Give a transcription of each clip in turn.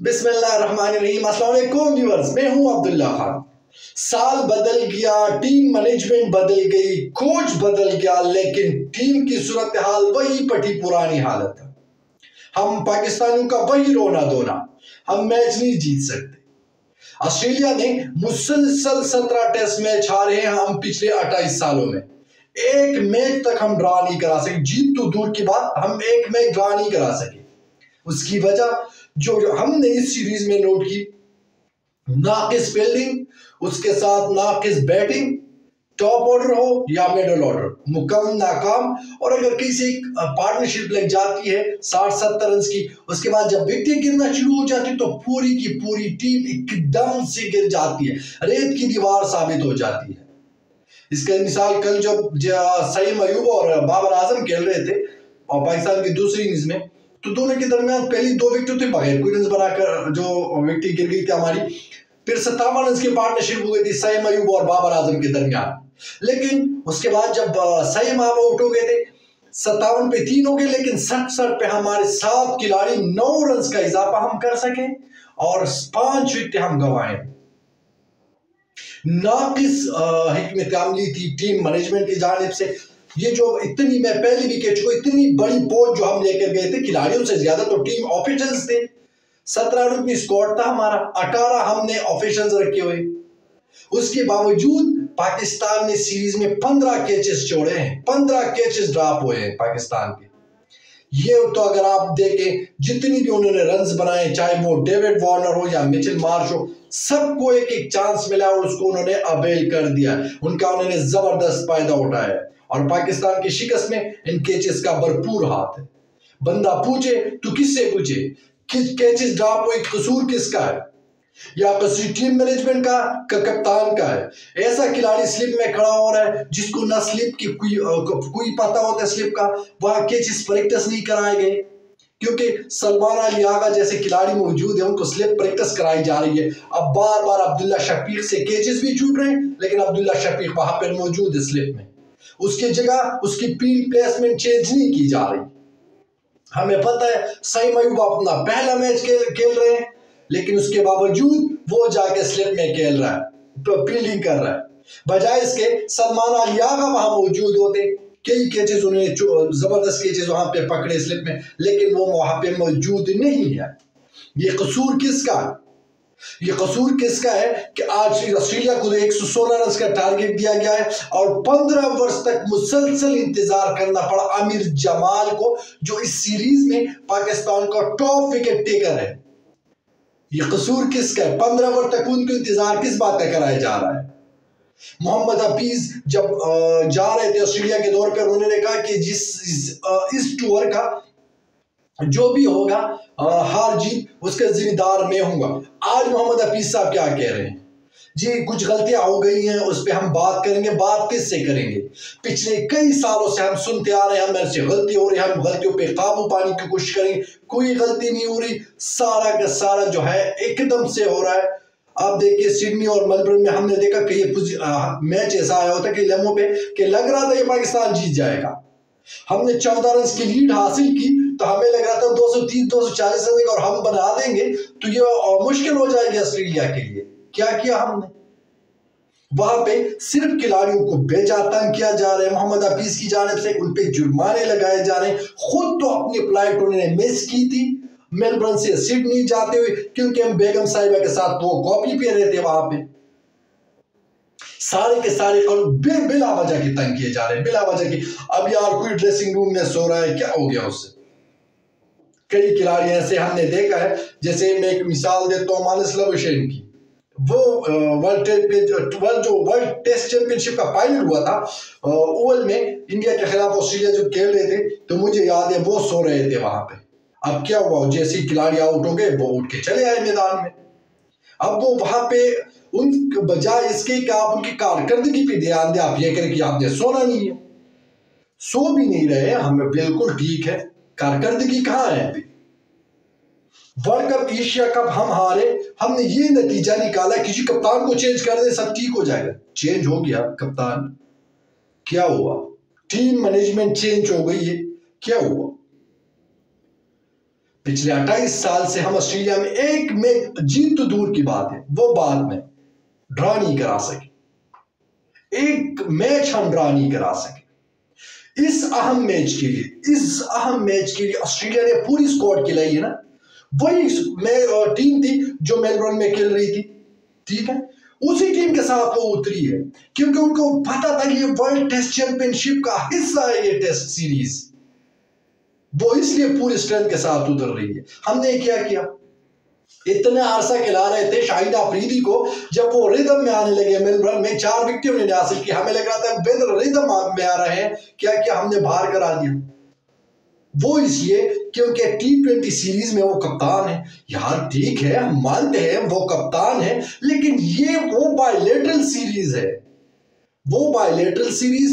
बिस्मिल्लाहिर्रहमानिर्रहीम। अस्सलाम वालेकुम व्यूअर्स, मैं हूं अब्दुल्ला खान। साल बदल गया, टीम मैनेजमेंट बदल गई, कोच बदल गया, लेकिन टीम की सूरत हाल वही पटी पुरानी हालत है। हम पाकिस्तानियों का वही रोना धोना, हम मैच नहीं जीत सकते। ऑस्ट्रेलिया ने मुसलसल 17 टेस्ट मैच हारे हैं हम पिछले 28 सालों में। एक मैच तक हम ड्रा नहीं करा सके, जीत तो दूर की बात, हम एक मैच ड्रा नहीं करा सके। उसकी वजह जो हमने इस सीरीज में नोट की, नाकिस फील्डिंग, उसके साथ नाकिस बैटिंग, टॉप ऑर्डर हो या मिडल ऑर्डर, मुकम्मल नाकाम। और अगर किसी पार्टनरशिप लग जाती है 60-70 रन की, उसके बाद जब विकेट गिरना शुरू हो जाती है तो पूरी की पूरी टीम एकदम से गिर जाती है, रेत की दीवार साबित हो जाती है। इसका मिसाल कल जब सईद अयूब और बाबर आजम खेल रहे थे और पाकिस्तान की दूसरी इनिंग्स में, तो दोनों के दरमियान पहली 2 विकेट थे बगैर कोई रन बनाकर जो विकेट गिर गई थी हमारी। फिर 57 रन की पार्टनरशिप हो गई थी सईद अयूब और बाबर आजम के दरमियान। लेकिन उसके बाद जब सईद आउट हो गए थे, 57 पे 3 हो गए, लेकिन 67 पे हमारे 7 खिलाड़ी 9 रन का इजाफा हम कर सके और 5 विकेट हम गंवाए। नाकिस हिकमत अमली थी टीम मैनेजमेंट की जानिब से। ये जो इतनी, मैं पहले भी कह चुका, इतनी बड़ी पोस्ट जो हम लेकर गए थे, खिलाड़ियों से ज्यादा तो टीम ऑफिशियल्स थे। 17 रुपये स्क्वाड था हमारा, 18 हमने ऑफिशियल्स रखे हुए। उसके बावजूद पाकिस्तान ने सीरीज में 15 कैचेस छोड़े हैं, 15 कैचेस ड्रॉप हुए हैं पाकिस्तान के। ये तो अगर आप देखें, जितनी भी उन्होंने रन्स बनाए, चाहे वो डेविड वार्नर हो या मिचेल मार्श हो, सबको एक एक चांस मिला और उसको उन्होंने अवेल कर दिया। उनका उन्होंने जबरदस्त फायदा उठाया और पाकिस्तान की शिकस्त में इन कैचेस का भरपूर हाथ है। बंदा पूछे तो किससे पूछे, किस कैचेस ड्रॉप हुए, कसूर किसका है? या कसूर टीम मैनेजमेंट का कप्तान का है? ऐसा खिलाड़ी स्लिप में खड़ा हो रहा है जिसको ना स्लिप की कोई पता होता है, स्लिप का, वहां कैचेस प्रैक्टिस नहीं कराए गए क्योंकि सलमान अली आगा जैसे खिलाड़ी मौजूद है, उनको स्लिप प्रैक्टिस कराई जा रही है। अब बार बार अब्दुल्ला शफीक से कैचेस भी छूट रहे हैं, लेकिन अब्दुल्ला शफीक वहां पर मौजूद है स्लिप में, उसकी जगह उसकी फील्ड प्लेसमेंट चेंज नहीं की जा रही। हमें पता है सईद अयूब अपना पहला मैच खेल रहे हैं, लेकिन उसके बावजूद वो जाके स्लिप में खेल रहा है, तो फील्डिंग कर रहा है। बजाय इसके सलमान अली आगा वहां मौजूद होते, कई कैचेस उन्होंने जबरदस्त कैचेस वहां पे पकड़े स्लिप में, लेकिन वो वहां पे मौजूद नहीं है। ये कसूर किसका है? ये कसूर किसका है कि आज ऑस्ट्रेलिया को 116 रन का टारगेट दिया गया है और 15 वर्ष तक मुसलसल इंतजार करना पड़ा आमिर जमाल को, जो इस सीरीज में पाकिस्तान का टॉप विकेट टेकर है। ये कसूर किसका है? 15 वर्ष तक उनको इंतजार किस बात का कराया जा रहा है? मोहम्मद हफीज जब जा रहे थे ऑस्ट्रेलिया के दौर पर, उन्होंने कहा कि इस टूर का जो भी होगा हार जीत उसका जिम्मेदार मैं हूंगा। आज मोहम्मद हफीज साहब क्या कह रहे हैं? जी कुछ गलतियां हो गई हैं, उस पर हम बात करेंगे। बात किससे करेंगे? पिछले कई सालों से हम सुनते आ रहे हैं हमारे से गलती हो रही है, हम गलतियों पे काबू पाने की कोशिश करेंगे। कोई गलती नहीं हो रही, सारा का सारा जो है एकदम से हो रहा है। आप देखिए सिडनी और मेलबर्न में हमने देखा कि ये मैच ऐसा आया होता कि लेमो पे कि लग रहा था ये पाकिस्तान जीत जाएगा। हमने 14 रन की लीड हासिल की तो हमें लग रहा था 230-240 रन और हम बना देंगे तो ये मुश्किल हो जाएगी ऑस्ट्रेलिया के लिए। क्या किया हमने? वहां पे सिर्फ खिलाड़ियों को बेजा तंग किया जा रहा है, मोहम्मद हफीज की जानिब से उन पे जुर्माने लगाए जा रहे हैं। खुद तो अपनी फ्लाइट उन्होंने मिस की थी मेलबर्न से सिडनी जाते हुए, क्योंकि हम बेगम साहिबा के साथ वो कॉपी पे रहे थे वहां पे। सारे के सारे बिला वजह की तंग किए जा रहे हैं, बिला वजह की। अब यार कोई ड्रेसिंग रूम में सो रहा है, क्या हो गया उससे? कई खिलाड़ी ऐसे हमने देखा है, जैसे मैं एक मिसाल देता हूं मानस लबुशेन की। वो वर्ल्ड टेस्ट चैंपियनशिप का फाइनल हुआ था ओवल में, इंडिया के खिलाफ ऑस्ट्रेलिया जो खेल रहे थे, तो मुझे याद है वो सो रहे थे वहां पे। अब क्या हुआ, जैसे खिलाड़ी आउट हो गए वो उठ के चले आए मैदान में। अब वो वहां पे उन बजाय इसके कि आप उनकी कारकर्दगी पे ध्यान दें, आप ये करें कि आपने सोना नहीं है। सो भी नहीं रहे, हमें बिल्कुल ठीक है, कारकर्दगी कहां है अभी? वर्ल्ड कप, एशिया कप हम हारे, हमने ये नतीजा निकाला कि जी कप्तान को चेंज कर दे सब ठीक हो जाएगा। चेंज हो गया कप्तान, क्या हुआ? टीम मैनेजमेंट चेंज हो गई है, क्या हुआ? पिछले 28 साल से हम ऑस्ट्रेलिया में एक मैच जीत तो दूर की बात है, वो बाद में ड्रा नहीं करा सके, एक मैच हम ड्रा नहीं करा सके। इस अहम मैच के लिए ऑस्ट्रेलिया ने पूरी स्क्वाड खिलाई है ना, वही टीम थी जो मेलबर्न में खेल रही थी, ठीक है, उसी टीम के साथ वो उतरी है, क्योंकि उनको पता था ये वर्ल्ड टेस्ट चैंपियनशिप का हिस्सा है, ये टेस्ट सीरीज, वो इसलिए पूरी स्ट्रेंथ के साथ उतर रही है। हमने क्या किया, इतना अरसा खिला रहे थे शाहिद अफरीदी को, जब वो रिदम में आने लगे मेलबर्न में 4 विकेट उन्होंने हासिल की, हमें लग रहा था बेहतर रिदम में आ रहे हैं, क्या क्या हमने बाहर करा दिया। वो इसलिए क्योंकि T20 सीरीज में वो कप्तान है यार, ठीक है हम मानते हैं वो कप्तान है, लेकिन ये वो बायलैटरल सीरीज है,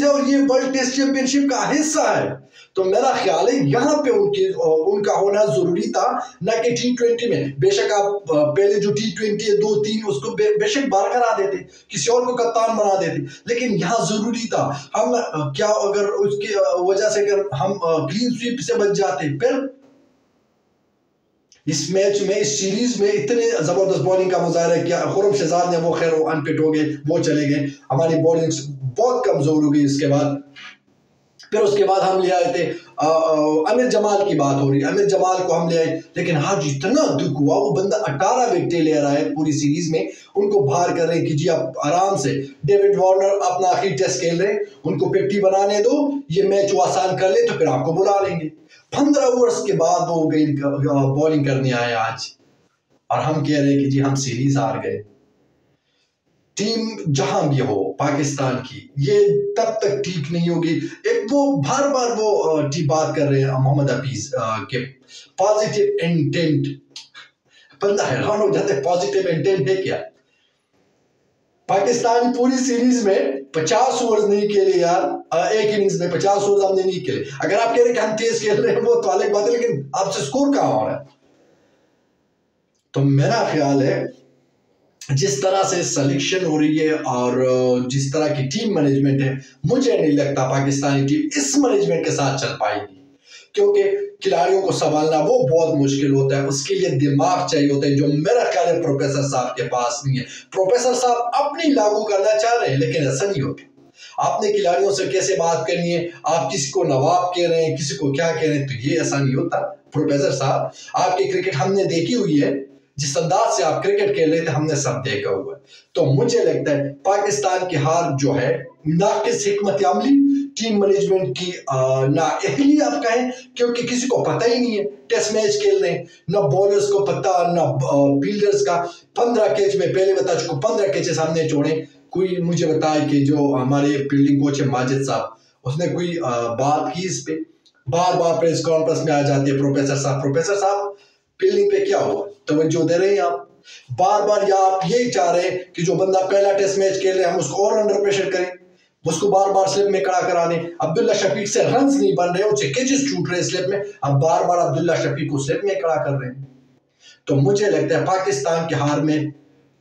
और ये वर्ल्ड टेस्ट चैंपियनशिप का हिस्सा है। तो मेरा ख्याल है यहाँ पे उनका होना जरूरी था, ना कि T20 में। बेशक आप पहले जो T20 है 2-3 उसको बेशक बाहर करा देते, किसी और को कप्तान बना देते, लेकिन यहाँ जरूरी था। हम क्या अगर उसकी वजह से अगर हम क्लीन स्वीप से बच जाते, फिर इस मैच में, इस सीरीज में इतने जबरदस्त बॉलिंग का मुजाहरा किया। खुरम शहजाद ने, वो खैर अनफिट हो गए, वो चले गए, हमारी बॉलिंग बहुत कमजोर हो गई इसके बाद। फिर उसके बाद हम ले आए थे आमिर जमाल की बात हो रही है, आमिर जमाल को हम ले आए, लेकिन आज इतना दुख हुआ, वो बंदा 18 विकेट ले रहा है पूरी सीरीज में, उनको बाहर कर रहे हैं कि जी आप आराम से, डेविड वार्नर अपना आखिरी टेस्ट खेल रहे हैं, उनको 50 बनाने दो, ये मैच वो आसान कर ले तो फिर आपको बुला लेंगे। 15 ओवर्स के बाद वो गई बॉलिंग करने आए आज, और हम कह रहे हैं कि जी हम सीरीज हार गए। टीम जहां भी हो पाकिस्तान की, ये तब तक ठीक नहीं होगी। एक वो बार बार वो बात कर रहे हैं मोहम्मद हफीज के पॉजिटिव इंटेंट, बंदा हैरान हो जाता है, पॉजिटिव इंटेंट है क्या? पाकिस्तान पूरी सीरीज में 50 ओवर्स नहीं खेले यार, एक इनिंग्स में 50 ओवर्स हमने नहीं खेले। अगर आप कह रहे हैं कि हम तेज खेल रहे हैं वो तो अलग बात है, लेकिन आपसे स्कोर कहां हो रहा है? तो मेरा ख्याल है जिस तरह से सिलेक्शन हो रही है और जिस तरह की टीम मैनेजमेंट है, मुझे नहीं लगता पाकिस्तानी टीम इस मैनेजमेंट के साथ चल पाएगी, क्योंकि खिलाड़ियों को संभालना वो बहुत मुश्किल होता है, उसके लिए दिमाग चाहिए होता है, जो मेरा ख्याल है प्रोफेसर साहब के पास नहीं है। प्रोफेसर साहब अपनी लागू करना चाह रहे हैं, लेकिन ऐसा नहीं होता। आपने खिलाड़ियों से कैसे बात करनी है, आप किसी को नवाब कह रहे हैं, किसी को क्या कह रहे हैं, तो ये ऐसा नहीं होता। प्रोफेसर साहब, आपकी क्रिकेट हमने देखी हुई है, जिस अंदाज से आप क्रिकेट खेल रहे थे हमने सब देखा हुआ है। तो मुझे लगता है पाकिस्तान की हार जो है नाकिस हिकमत अमली, टीम मैनेजमेंट की नाअहली आप कहें, क्योंकि किसी को पता ही नहीं है, टेस्ट मैच खेल रहे हैं, ना बॉलर्स को पता ना फील्डर्स का। 15 कैच में पहले बता चुका, 15 कैचेस हमने छोड़े। कोई मुझे बताया कि जो हमारे फील्डिंग कोच है माजिद साहब, उसने कोई बात की इस पे, बार बार प्रेस कॉन्फ्रेंस में आ जाते हैं प्रोफेसर साहब फील्डिंग पे क्या हुआ, तवज्जो दे रहे हैं आप बार बार, या आप यही चाह रहे हैं कि जो बंदा पहला टेस्ट मैच खेल रहे हैं हम उसको और अंडर प्रेशर करें, उसको बार बार स्लिप में खड़ा करा दें। अब्दुल्ला शफीक से रन्स नहीं बन रहे, उससे कैचेस छूट रहे स्लिप में, अब बार बार अब्दुल्ला शफीक को स्लिप में खड़ा कर रहे हैं। तो मुझे लगता है पाकिस्तान के हार में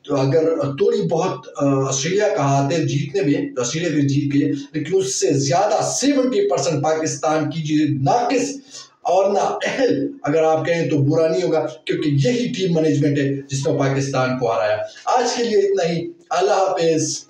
तो अगर थोड़ी बहुत ऑस्ट्रेलिया का हाथ है जीतने में, ऑस्ट्रेलिया भी जीत गई, लेकिन उससे ज्यादा 70% पाकिस्तान की जो नाकिस और ना अहल अगर आप कहें तो बुरा नहीं होगा, क्योंकि यही टीम मैनेजमेंट है जिसने पाकिस्तान को हराया। आज के लिए इतना ही, अल्लाह हाफिज।